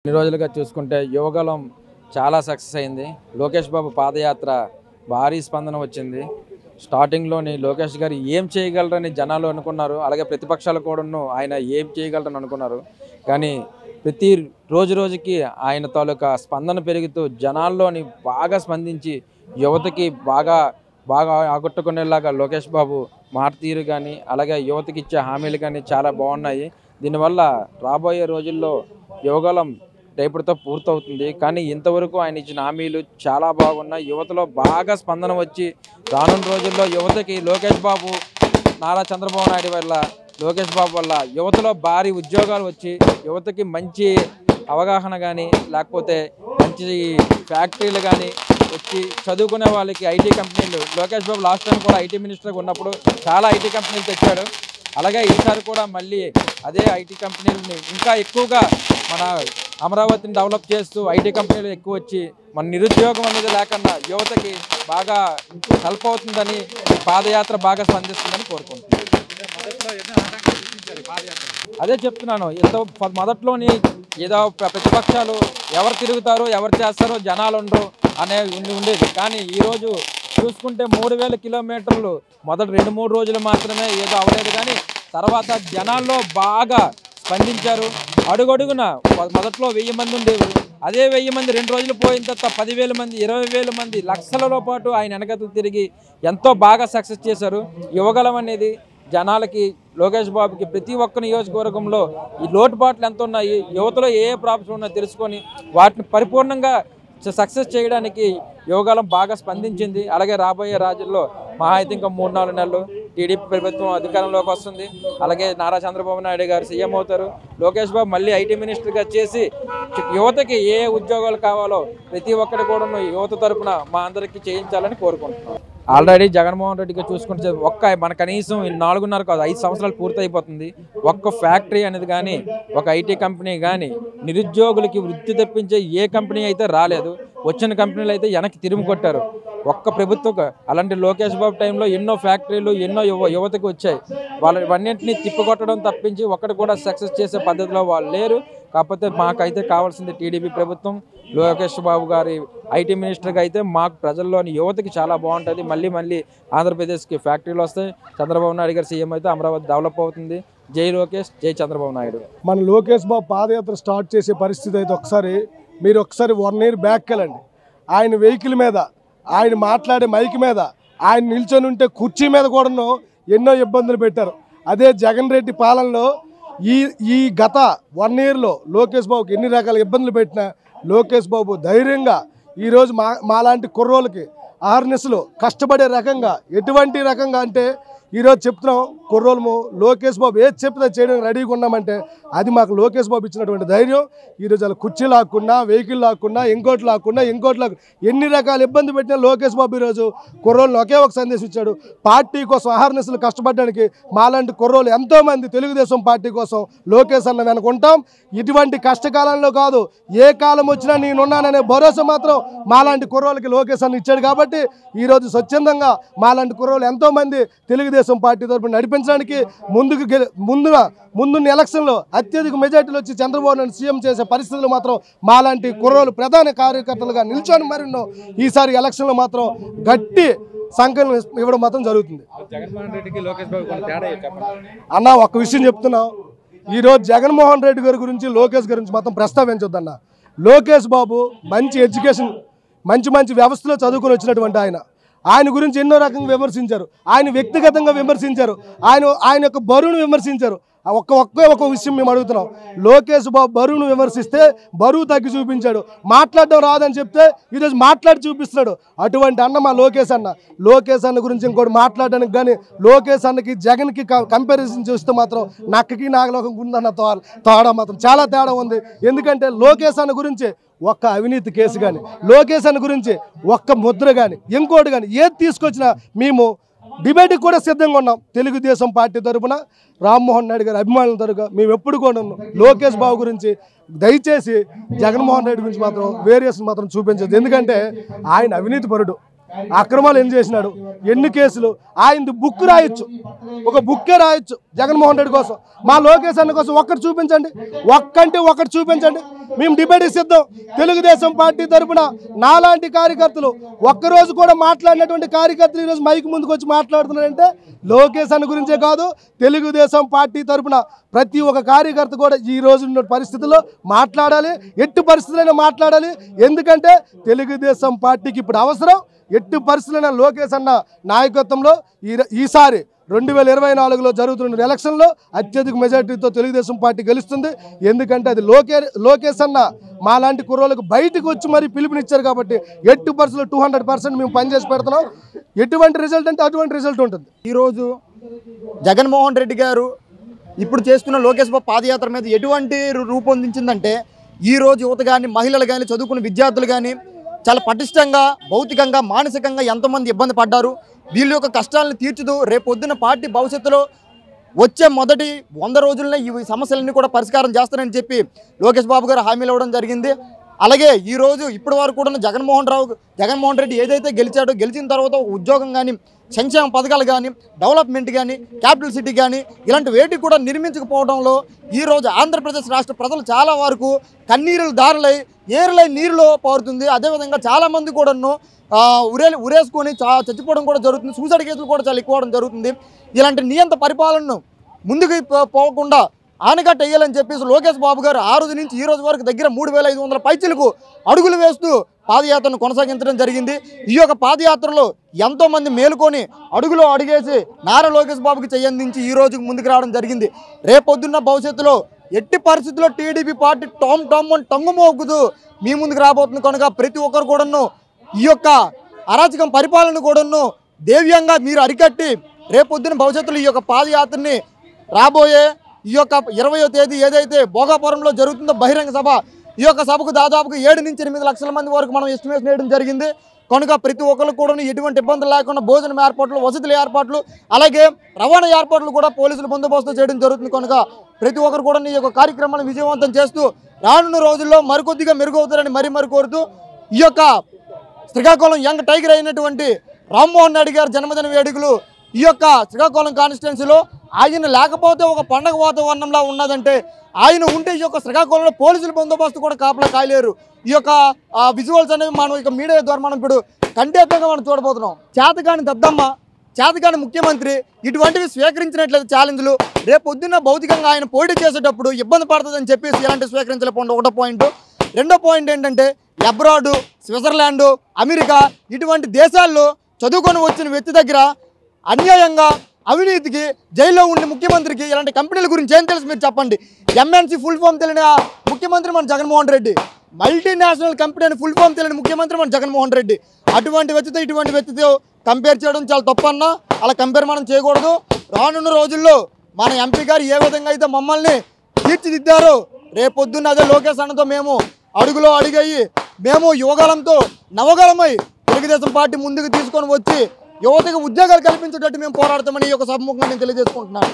ఇన్ని రోజులుగా చూసుకుంటే యువగలం చాలా సక్సెస్ అయింది. లోకేష్ బాబు పాదయాత్ర భారీ స్పందన వచ్చింది. స్టార్టింగ్లోని లోకేష్ గారు ఏం చేయగలరని జనాలు అనుకున్నారు. అలాగే ప్రతిపక్షాలు కూడాను ఆయన ఏం చేయగలరని అనుకున్నారు. కానీ ప్రతి రోజుకి ఆయన తాలూకా స్పందన పెరుగుతూ జనాల్లోని బాగా స్పందించి యువతకి బాగా ఆకట్టుకునేలాగా లోకేష్ బాబు మాట తీరు కానీ అలాగే యువతకి ఇచ్చే హామీలు కానీ చాలా బాగున్నాయి. దీనివల్ల రాబోయే రోజుల్లో యువగలం రేపటితో పూర్తవుతుంది. కానీ ఇంతవరకు ఆయన ఇచ్చిన హామీలు చాలా బాగున్నాయి. యువతలో బాగా స్పందన వచ్చి రానున్న రోజుల్లో యువతకి లోకేష్ బాబు నారా చంద్రబాబు నాయుడు వల్ల లోకేష్ బాబు వల్ల యువతలో భారీ ఉద్యోగాలు వచ్చి యువతకి మంచి అవగాహన కానీ లేకపోతే మంచి ఫ్యాక్టరీలు కానీ వచ్చి చదువుకునే వాళ్ళకి ఐటీ కంపెనీలు లోకేష్ బాబు లాస్ట్ టైం కూడా ఐటీ మినిస్టర్గా ఉన్నప్పుడు చాలా ఐటీ కంపెనీలు తెచ్చాడు. అలాగే ఈసారి కూడా మళ్ళీ అదే ఐటీ కంపెనీలని ఇంకా ఎక్కువగా మన అమరావతిని డెవలప్ చేస్తూ ఐటీ కంపెనీలు ఎక్కువ వచ్చి మన నిరుద్యోగం అనేది లేకుండా యువతకి బాగా హెల్ప్ అవుతుందని పాదయాత్ర బాగా స్పందిస్తుందని కోరుకుంటున్నాను. అదే చెప్తున్నాను, ఎంతో మొదట్లోని ఏదో ప్రతిపక్షాలు ఎవరు తిరుగుతారో ఎవరు చేస్తారో జనాలు ఉండరు అనే ఉండేది. కానీ ఈరోజు చూసుకుంటే 3000 కిలోమీటర్లు మొదటి 2-3 రోజులు మాత్రమే ఏదో అవ్వలేదు. కానీ తర్వాత జనాల్లో బాగా స్పందించారు. అడుగడుగున మొదట్లో 1000 మంది ఉండేవి. అదే 1000 మంది 2 రోజులు పోయిన తర్వాత 10,000 మంది 20,000 మంది లక్షలలో పాటు ఆయన వెనకతలు తిరిగి ఎంతో బాగా సక్సెస్ చేశారు. యువగలం అనేది జనాలకి లోకేష్ బాబుకి ప్రతి ఒక్క నియోజకవర్గంలో ఈ లోటుపాట్లు ఎంత ఉన్నాయి, యువతలో ఏ ప్రాబ్లమ్స్ ఉన్నాయో తెలుసుకొని వాటిని పరిపూర్ణంగా సక్సెస్ చేయడానికి యువగలం బాగా స్పందించింది. అలాగే రాబోయే రోజుల్లో మహా అయితే ఇంకా 3-4 నెలలు టీడీపీ ప్రభుత్వం అధికారంలోకి వస్తుంది. అలాగే నారా చంద్రబాబు నాయుడు గారు సీఎం అవుతారు. లోకేష్ బాబు మళ్ళీ ఐటీ మినిస్టర్గా చేసి యువతకి ఏ ఉద్యోగాలు కావాలో ప్రతి ఒక్కటి కూడా యువత తరపున మా అందరికీ చేయించాలని కోరుకుంటున్నాం. ఆల్రెడీ జగన్మోహన్ రెడ్డిగా చూసుకుంటే మన కనీసం 4.5 కాదు 5 సంవత్సరాలు పూర్తి అయిపోతుంది. ఒక్క ఫ్యాక్టరీ అనేది కానీ ఒక ఐటీ కంపెనీ కానీ నిరుద్యోగులకి వృత్తి తెప్పించే ఏ కంపెనీ అయితే రాలేదు. వచ్చిన కంపెనీలు అయితే వెనక్కి తిరిగి కొట్టారు. ఒక్క ప్రభుత్వం అలాంటి లోకేష్ బాబు టైంలో ఎన్నో ఫ్యాక్టరీలు ఎన్నో యువతకు వచ్చాయి. వాళ్ళన్నింటినీ తిప్పికొట్టడం తప్పించి ఒక్కటి కూడా సక్సెస్ చేసే పద్ధతిలో వాళ్ళు లేరు. కాకపోతే మాకైతే కావాల్సింది టీడీపీ ప్రభుత్వం, లోకేష్ బాబు గారి ఐటీ మినిస్టర్గా అయితే మాకు ప్రజల్లోని యువతకి చాలా బాగుంటుంది. మళ్ళీ ఆంధ్రప్రదేశ్కి ఫ్యాక్టరీలు వస్తాయి. చంద్రబాబు నాయుడు గారు సీఎం అయితే అమరావతి డెవలప్ అవుతుంది. జై లోకేష్, జై చంద్రబాబు నాయుడు. మన లోకేష్ బాబు పాదయాత్ర స్టార్ట్ చేసే పరిస్థితి అయితే ఒకసారి 1 ఇయర్ బ్యాక్ వెళ్ళండి. ఆయన వెహికల్ మీద ఆయన మాట్లాడే మైక్ మీద ఆయన నిల్చొని ఉంటే కుర్చీ మీద కూడాను ఎన్నో ఇబ్బందులు పెట్టారు. అదే జగన్ రెడ్డి పాలనలో ఈ గత 1 ఇయర్లో లోకేష్ బాబుకి ఎన్ని రకాల ఇబ్బందులు పెట్టినా లోకేష్ బాబు ధైర్యంగా ఈరోజు మాలాంటి కుర్రోళ్ళకి ఆర్నెస్లో కష్టపడే రకంగా ఎటువంటి రకంగా అంటే ఈరోజు చెప్తున్నాం కుర్రోళ్ళము లోకేష్ బాబు ఏది చెప్తే చేయడానికి రెడీగా ఉన్నామంటే అది మాకు లోకేష్ బాబు ఇచ్చినటువంటి ధైర్యం. ఈరోజు అలా కుర్చీ లాక్కున్నా వెహికల్ లాక్కున్నా ఇంకోటి లాక్కున్నా ఎన్ని రకాల ఇబ్బంది పెట్టినా లోకేష్ బాబు ఈరోజు కుర్రోళ్ళని ఒకే ఒక సందేశం ఇచ్చాడు. పార్టీ కోసం ఆహార్నెస్లు కష్టపడడానికి మాలాంటి కుర్రోళ్ళు ఎంతోమంది తెలుగుదేశం పార్టీ కోసం లోకేష్ అన్న వెనుకుంటాం. ఇటువంటి కష్టకాలంలో కాదు ఏ కాలం వచ్చినా నేనున్నాననే భరోసా మాత్రం మాలాంటి కుర్రోళ్ళకి లోకేష్ అన్న ఇచ్చాడు. కాబట్టి ఈరోజు స్వచ్ఛందంగా మాలాంటి కుర్రోళ్ళు ఎంతోమంది తెలుగుదేశం పార్టీ తరపున నడిపించడానికి ముందున్న ఎలక్షన్లో అత్యధిక మెజార్టీలు వచ్చి చంద్రబాబు నాయుడు సీఎం చేసే పరిస్థితులు మాత్రం మాలాంటి కుర్రోళ్ళు ప్రధాన కార్యకర్తలుగా నిల్చొని మరిన్నో ఈసారి ఎలక్షన్లో మాత్రం గట్టి సంఖ్యలు ఇవ్వడం మాత్రం జరుగుతుంది. అన్న ఒక్క విషయం చెప్తున్నాం, ఈరోజు జగన్మోహన్ రెడ్డి గారి గురించి లోకేష్ గురించి మాత్రం ప్రస్తావించొద్దన్న. లోకేష్ బాబు మంచి ఎడ్యుకేషన్ మంచి వ్యవస్థలో చదువుకొని వచ్చినటువంటి ఆయన గురించి ఎన్నో రకంగా విమర్శించారు. ఆయన వ్యక్తిగతంగా విమర్శించారు. ఆయన యొక్క బరువును విమర్శించారు. ఒక్క విషయం మేము అడుగుతున్నాం, లోకేష్ బాబు బరువును విమర్శిస్తే బరువు తగ్గి చూపించాడు. మాట్లాడడం రాదని చెప్తే ఈరోజు మాట్లాడి చూపిస్తున్నాడు. అటువంటి అన్న మా లోకేష్ అన్న గురించి ఇంకోటి మాట్లాడడానికి కానీ లోకేష్ అన్నకి జగన్కి కంపారిజన్ చూస్తే మాత్రం నక్కకి నాగలోకం ఉందన్న తేడా మాత్రం చాలా తేడా ఉంది. ఎందుకంటే లోకేష్ అన్న గురించి ఒక్క అవినీతి కేసు కానీ లోకేష్ అన్న గురించి ఒక్క ముద్ర కానీ ఇంకోటి కానీ ఏది తీసుకొచ్చినా మేము డిబేట్కి కూడా సిద్ధంగా ఉన్నాం. తెలుగుదేశం పార్టీ తరఫున రామ్మోహన్ నాయుడు గారి అభిమానుల తరఫున మేము ఎప్పుడు కూడా ఉన్నాం. లోకేష్ బాబు గురించి దయచేసి జగన్మోహన్ రెడ్డి గురించి మాత్రం వేరియేషన్ మాత్రం చూపించదు. ఎందుకంటే ఆయన అవినీతి పరుడు, అక్రమాలు ఎన్ని చేసినాడు, ఎన్ని కేసులు, ఆయనది బుక్ రాయొచ్చు, ఒక బుక్కే రాయొచ్చు జగన్మోహన్ రెడ్డి కోసం. మా లోకేష్ అన్న కోసం ఒక్కటి చూపించండి, ఒక్కంటే ఒకటి చూపించండి, మేము డిబేట్ ఇద్దాం. తెలుగుదేశం పార్టీ తరఫున నాలాంటి కార్యకర్తలు ఒక్కరోజు కూడా మాట్లాడినటువంటి కార్యకర్తలు ఈరోజు మైక్ ముందుకు వచ్చి మాట్లాడుతున్నారంటే లోకేష్ అన్న గురించే కాదు, తెలుగుదేశం పార్టీ తరఫున ప్రతి ఒక్క కార్యకర్త కూడా ఈ రోజు ఉన్న పరిస్థితుల్లో మాట్లాడాలి, ఎట్టి పరిస్థితులైనా మాట్లాడాలి. ఎందుకంటే తెలుగుదేశం పార్టీకి ఇప్పుడు అవసరం. ఎట్టి పరిస్థితులైనా లోకేష్ అన్న నాయకత్వంలో ఈసారి 2024లో జరుగుతున్న ఎలక్షన్లో అత్యధిక మెజార్టీతో తెలుగుదేశం పార్టీ గెలుస్తుంది. ఎందుకంటే అది లోకేష్ అన్న మాలాంటి కుర్రోళ్ళకు బయటకు వచ్చి మరి పిలుపునిచ్చారు కాబట్టి ఎట్టి పరిస్థితుల్లో 200% మేము పనిచేసి పెడుతున్నాం. ఎటువంటి రిజల్ట్ అంటే అటువంటి రిజల్ట్ ఉంటుంది. ఈరోజు జగన్మోహన్ రెడ్డి గారు ఇప్పుడు చేస్తున్న లోకేష్ బాబు పాదయాత్ర మీద ఎటువంటి రూపొందించిందంటే ఈరోజు యువత కానీ, మహిళలు కానీ, చదువుకున్న విద్యార్థులు కానీ చాలా పటిష్టంగా, భౌతికంగా, మానసికంగా ఎంతోమంది ఇబ్బంది పడ్డారు. వీళ్ళ యొక్క కష్టాలను తీర్చుతూ రేపొద్దున పార్టీ భవిష్యత్తులో వచ్చే మొదటి 100 రోజులనే ఈ సమస్యలన్నీ కూడా పరిష్కారం చేస్తారని చెప్పి లోకేష్ బాబు గారు హామీలు ఇవ్వడం జరిగింది. అలాగే ఈరోజు ఇప్పటి వరకు కూడా జగన్మోహన్ రెడ్డి ఏదైతే గెలిచాడో, గెలిచిన తర్వాత ఉద్యోగం కానీ, సంక్షేమ పథకాలు కానీ, డెవలప్మెంట్ కానీ, క్యాపిటల్ సిటీ కానీ ఇలాంటి వేటికి కూడా నిర్మించకపోవడంలో ఈరోజు ఆంధ్రప్రదేశ్ రాష్ట్ర ప్రజలు చాలా వరకు కన్నీరులు దారులై ఏరులై నీరులో పారుతుంది. అదేవిధంగా చాలామంది కూడాను ఉరేసుకొని చచ్చిపోవడం కూడా జరుగుతుంది. సూసైడ్ కేసులు కూడా చాలా ఎక్కువ జరుగుతుంది. ఇలాంటి నియంత పరిపాలనను ముందుకు పోకుండా ఆనకట్ట వేయాలని చెప్పేసి లోకేష్ బాబు గారు ఆ రోజు నుంచి ఈ రోజు వరకు దగ్గర 3500 పైచీలకు అడుగులు వేస్తూ పాదయాత్రను కొనసాగించడం జరిగింది. ఈ యొక్క పాదయాత్రలో ఎంతోమంది మేలుకొని అడుగులో అడుగేసి నారా లోకేష్ బాబుకి చెయ్యందించి ఈ రోజుకు ముందుకు రావడం జరిగింది. రేపొద్దున్న భవిష్యత్తులో ఎట్టి పరిస్థితుల్లో టీడీపీ పార్టీ టొంగు మోగుతూ మీ ముందుకు రాబోతుంది కనుక ప్రతి ఒక్కరు కూడాను ఈ యొక్క అరాచకం పరిపాలన కూడాను దేవ్యంగా మీరు అరికట్టి రేపొద్దున భవిష్యత్తులో ఈ యొక్క పాదయాత్రని రాబోయే ఈ యొక్క 20వ తేదీ ఏదైతే భోగాపురంలో జరుగుతుందో బహిరంగ సభ, ఈ యొక్క సభకు దాదాపుగా 7 నుంచి 8 లక్షల మంది వరకు మనం ఎస్టిమేషన్ వేయడం జరిగింది. కనుక ప్రతి ఒక్కరు కూడా ఎటువంటి ఇబ్బందులు లేకుండా భోజనం ఏర్పాట్లు, వసతుల ఏర్పాట్లు, అలాగే రవాణా ఏర్పాట్లు కూడా పోలీసులు బందోబస్తు చేయడం జరుగుతుంది. కనుక ప్రతి ఒక్కరు కూడా ఈ యొక్క కార్యక్రమాన్ని విజయవంతం చేస్తూ రానున్న రోజుల్లో మరికొద్దిగా మెరుగవుతారని మరి కోరుతూ ఈ యొక్క శ్రీకాకుళం యంగ్ టైగర్ అయినటువంటి రామ్మోహన్ రెడ్డి గారి జన్మదిన వేడుకలు ఈ యొక్క శ్రీకాకుళం కాన్స్టిట్యున్సీలో ఆయన లేకపోతే ఒక పండగ వాతావరణంలో ఉన్నదంటే ఆయన ఉంటే ఈ యొక్క శ్రీకాకుళంలో పోలీసుల బందోబస్తు కూడా కాపలా కాయలేరు. ఈ యొక్క విజువల్స్ అనేవి మనం ఇక మీడియా ద్వారా మనం ఇప్పుడు కంటేతంగా మనం చూడబోతున్నాం. చేతగాని దద్దమ్మ, చేతగాని ముఖ్యమంత్రి ఇటువంటివి స్వీకరించినట్లయితే ఛాలెంజ్లు రేపొద్దున్న భౌతికంగా ఆయన పోటీ చేసేటప్పుడు ఇబ్బంది పడుతుందని చెప్పేసి ఇలాంటి స్వీకరించలేకపోండి. ఒకటో పాయింట్. రెండో పాయింట్ ఏంటంటే అబ్రాడ్, స్విట్జర్లాండ్, అమెరికా ఇటువంటి దేశాల్లో చదువుకొని వచ్చిన వ్యక్తి దగ్గర అన్యాయంగా అవినీతికి జైల్లో ఉండే ముఖ్యమంత్రికి ఇలాంటి కంపెనీల గురించి ఏం తెలుసు మీరు చెప్పండి. ఎంఎన్సీ ఫుల్ ఫామ్ తెలియని ముఖ్యమంత్రి మన జగన్మోహన్ రెడ్డి, మల్టీనేషనల్ కంపెనీ అని ఫుల్ ఫామ్ తెలియని ముఖ్యమంత్రి మన జగన్మోహన్ రెడ్డి. అటువంటి వ్యక్తితో ఇటువంటి వ్యక్తితో కంపేర్ చేయడం చాలా తప్పన్నా. అలా కంపేర్ మనం చేయకూడదు. రానున్న రోజుల్లో మన ఎంపీ గారు ఏ విధంగా అయితే మమ్మల్ని తీర్చిదిద్దారో రేపొద్దున్న అదే లోకేష్ అన్నతో మేము అడుగులో అడిగయ్యి మేము యువగలంతో నవగలమై తెలుగుదేశం పార్టీ ముందుకు తీసుకొని వచ్చి యువతకు ఉద్యోగాలు కల్పించేటట్టు మేము పోరాడతామని ఈ యొక్క సభముఖంగా నేను తెలియజేసుకుంటున్నాను.